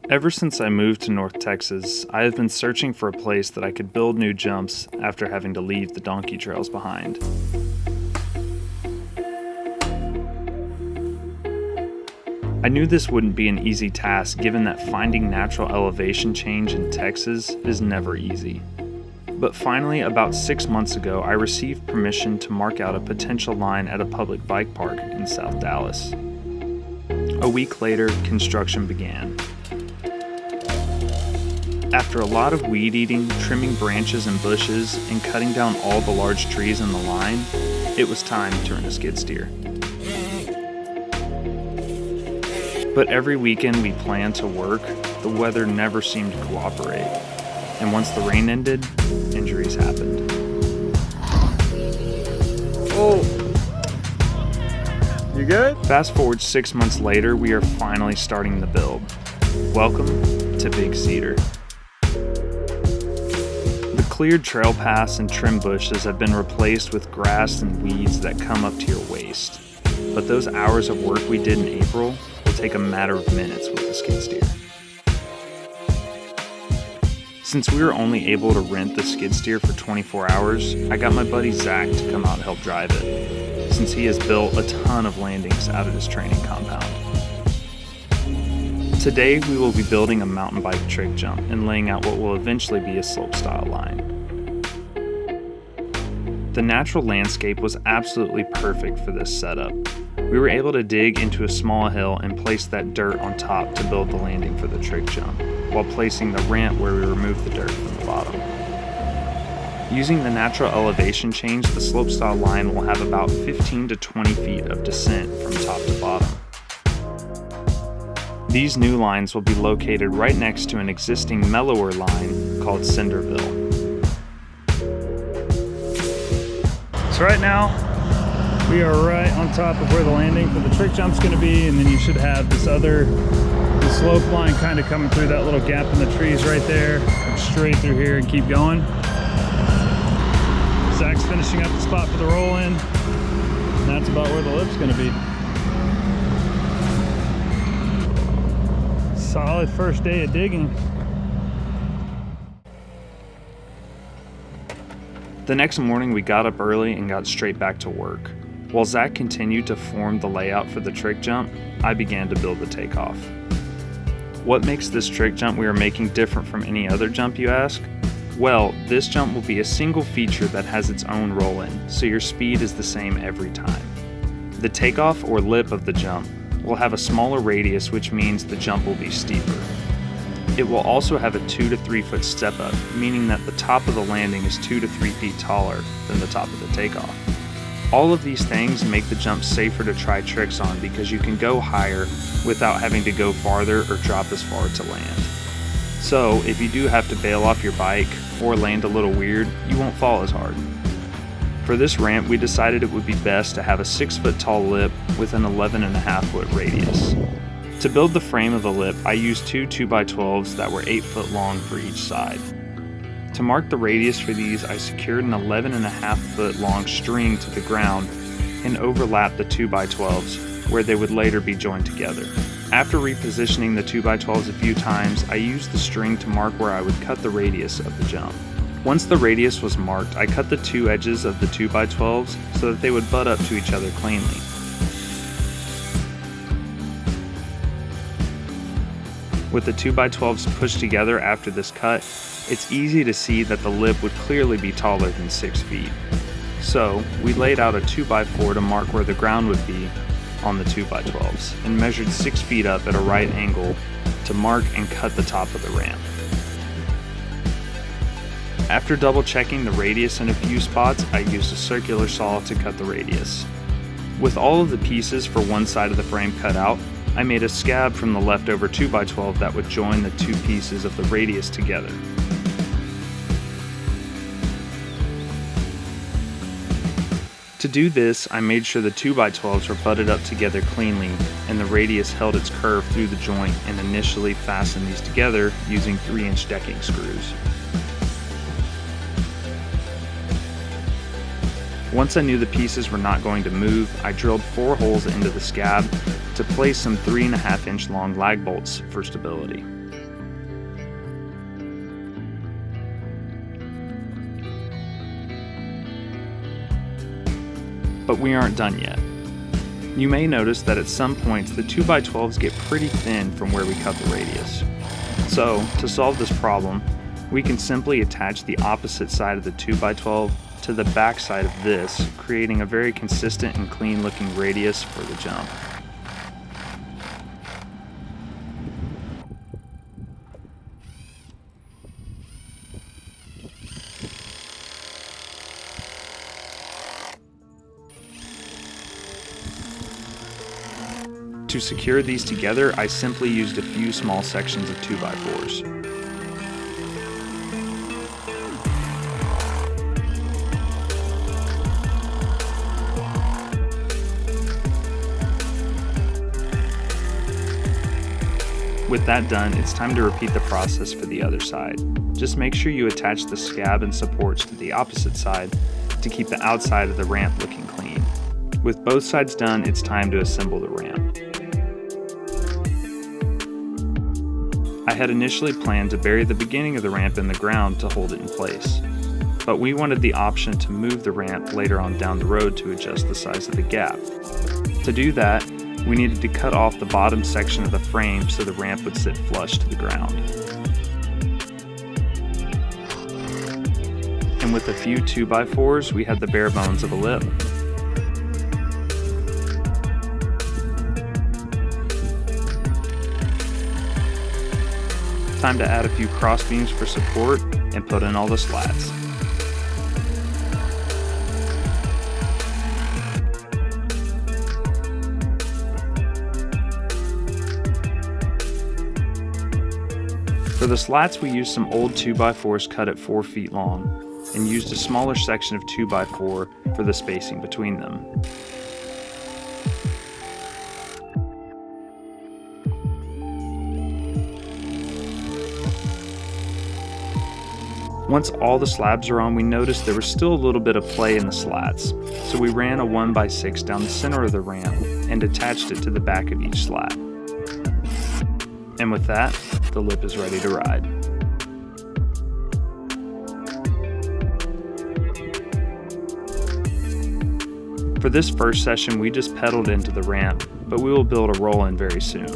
Ever since I moved to North Texas, I have been searching for a place that I could build new jumps after having to leave the donkey trails behind. I knew this wouldn't be an easy task given that finding natural elevation change in Texas is never easy. But finally, about 6 months ago, I received permission to mark out a potential line at a public bike park in South Dallas. A week later, construction began. After a lot of weed eating, trimming branches and bushes, and cutting down all the large trees in the line, it was time to rent a skid steer. But every weekend we planned to work, the weather never seemed to cooperate. And once the rain ended, injuries happened. Oh, you good? Fast forward 6 months later, we are finally starting the build. Welcome to Big Cedar. The cleared trail paths and trim bushes have been replaced with grass and weeds that come up to your waist. But those hours of work we did in April will take a matter of minutes with the skid steer. Since we were only able to rent the skid steer for 24 hours, I got my buddy Zach to come out and help drive it, since he has built a ton of landings out of his training compound. Today we will be building a mountain bike trick jump and laying out what will eventually be a slopestyle line. The natural landscape was absolutely perfect for this setup. We were able to dig into a small hill and place that dirt on top to build the landing for the trick jump, while placing the ramp where we removed the dirt from the bottom. Using the natural elevation change, the slopestyle line will have about 15 to 20 feet of descent from top to bottom. These new lines will be located right next to an existing mellower line called Cinderville. So right now, we are right on top of where the landing for the trick jump's going to be, and then you should have the slope line kind of coming through that little gap in the trees right there, straight through here and keep going. Zach's finishing up the spot for the roll-in, and that's about where the lip's going to be. Solid first day of digging. The next morning we got up early and got straight back to work. While Zach continued to form the layout for the trick jump, I began to build the takeoff. What makes this trick jump we are making different from any other jump, you ask? Well, this jump will be a single feature that has its own roll-in, so your speed is the same every time. The takeoff or lip of the jump will have a smaller radius, which means the jump will be steeper. It will also have a 2 to 3 foot step up, meaning that the top of the landing is 2 to 3 feet taller than the top of the takeoff. All of these things make the jump safer to try tricks on because you can go higher without having to go farther or drop as far to land. So if you do have to bail off your bike or land a little weird, you won't fall as hard. For this ramp, we decided it would be best to have a 6 foot tall lip with an 11.5 foot radius. To build the frame of the lip, I used two 2x12s that were 8 foot long for each side. To mark the radius for these, I secured an 11.5 foot long string to the ground and overlapped the 2x12s where they would later be joined together. After repositioning the 2x12s a few times, I used the string to mark where I would cut the radius of the jump. Once the radius was marked, I cut the two edges of the 2x12s so that they would butt up to each other cleanly. With the 2x12s pushed together after this cut, it's easy to see that the lip would clearly be taller than 6 feet. So, we laid out a 2x4 to mark where the ground would be on the 2x12s and measured 6 feet up at a right angle to mark and cut the top of the ramp. After double checking the radius in a few spots, I used a circular saw to cut the radius. With all of the pieces for one side of the frame cut out, I made a scab from the leftover 2x12 that would join the two pieces of the radius together. To do this, I made sure the 2x12s were butted up together cleanly and the radius held its curve through the joint, and initially fastened these together using 3-inch decking screws. Once I knew the pieces were not going to move, I drilled 4 holes into the scab to place some 3.5-inch long lag bolts for stability. But we aren't done yet. You may notice that at some points the 2x12s get pretty thin from where we cut the radius. So, to solve this problem, we can simply attach the opposite side of the 2x12 to the back side of this, creating a very consistent and clean looking radius for the jump. To secure these together, I simply used a few small sections of 2x4s. With that done, it's time to repeat the process for the other side. Just make sure you attach the scab and supports to the opposite side to keep the outside of the ramp looking clean. With both sides done, it's time to assemble the ramp. I had initially planned to bury the beginning of the ramp in the ground to hold it in place, but we wanted the option to move the ramp later on down the road to adjust the size of the gap. To do that, we needed to cut off the bottom section of the frame so the ramp would sit flush to the ground. And with a few 2x4s, we had the bare bones of a lip. Time to add a few cross beams for support and put in all the slats. For the slats, we used some old 2x4s cut at 4 feet long and used a smaller section of 2x4 for the spacing between them. Once all the slabs are on, we noticed there was still a little bit of play in the slats, so we ran a 1x6 down the center of the ramp and attached it to the back of each slat. And with that, the lip is ready to ride. For this first session, we just pedaled into the ramp, but we will build a roll-in very soon.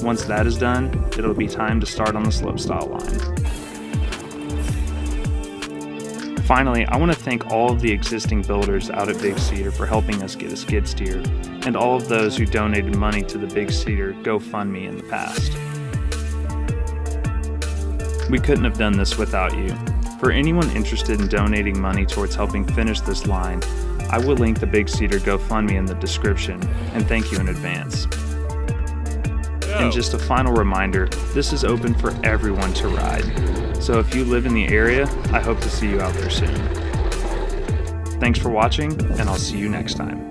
Once that is done, it'll be time to start on the slopestyle line. Finally, I want to thank all of the existing builders out at Big Cedar for helping us get a skid steer, and all of those who donated money to the Big Cedar GoFundMe in the past. We couldn't have done this without you. For anyone interested in donating money towards helping finish this line, I will link the Big Cedar GoFundMe in the description, and thank you in advance. And just a final reminder, this is open for everyone to ride. So if you live in the area, I hope to see you out there soon. Thanks for watching, and I'll see you next time.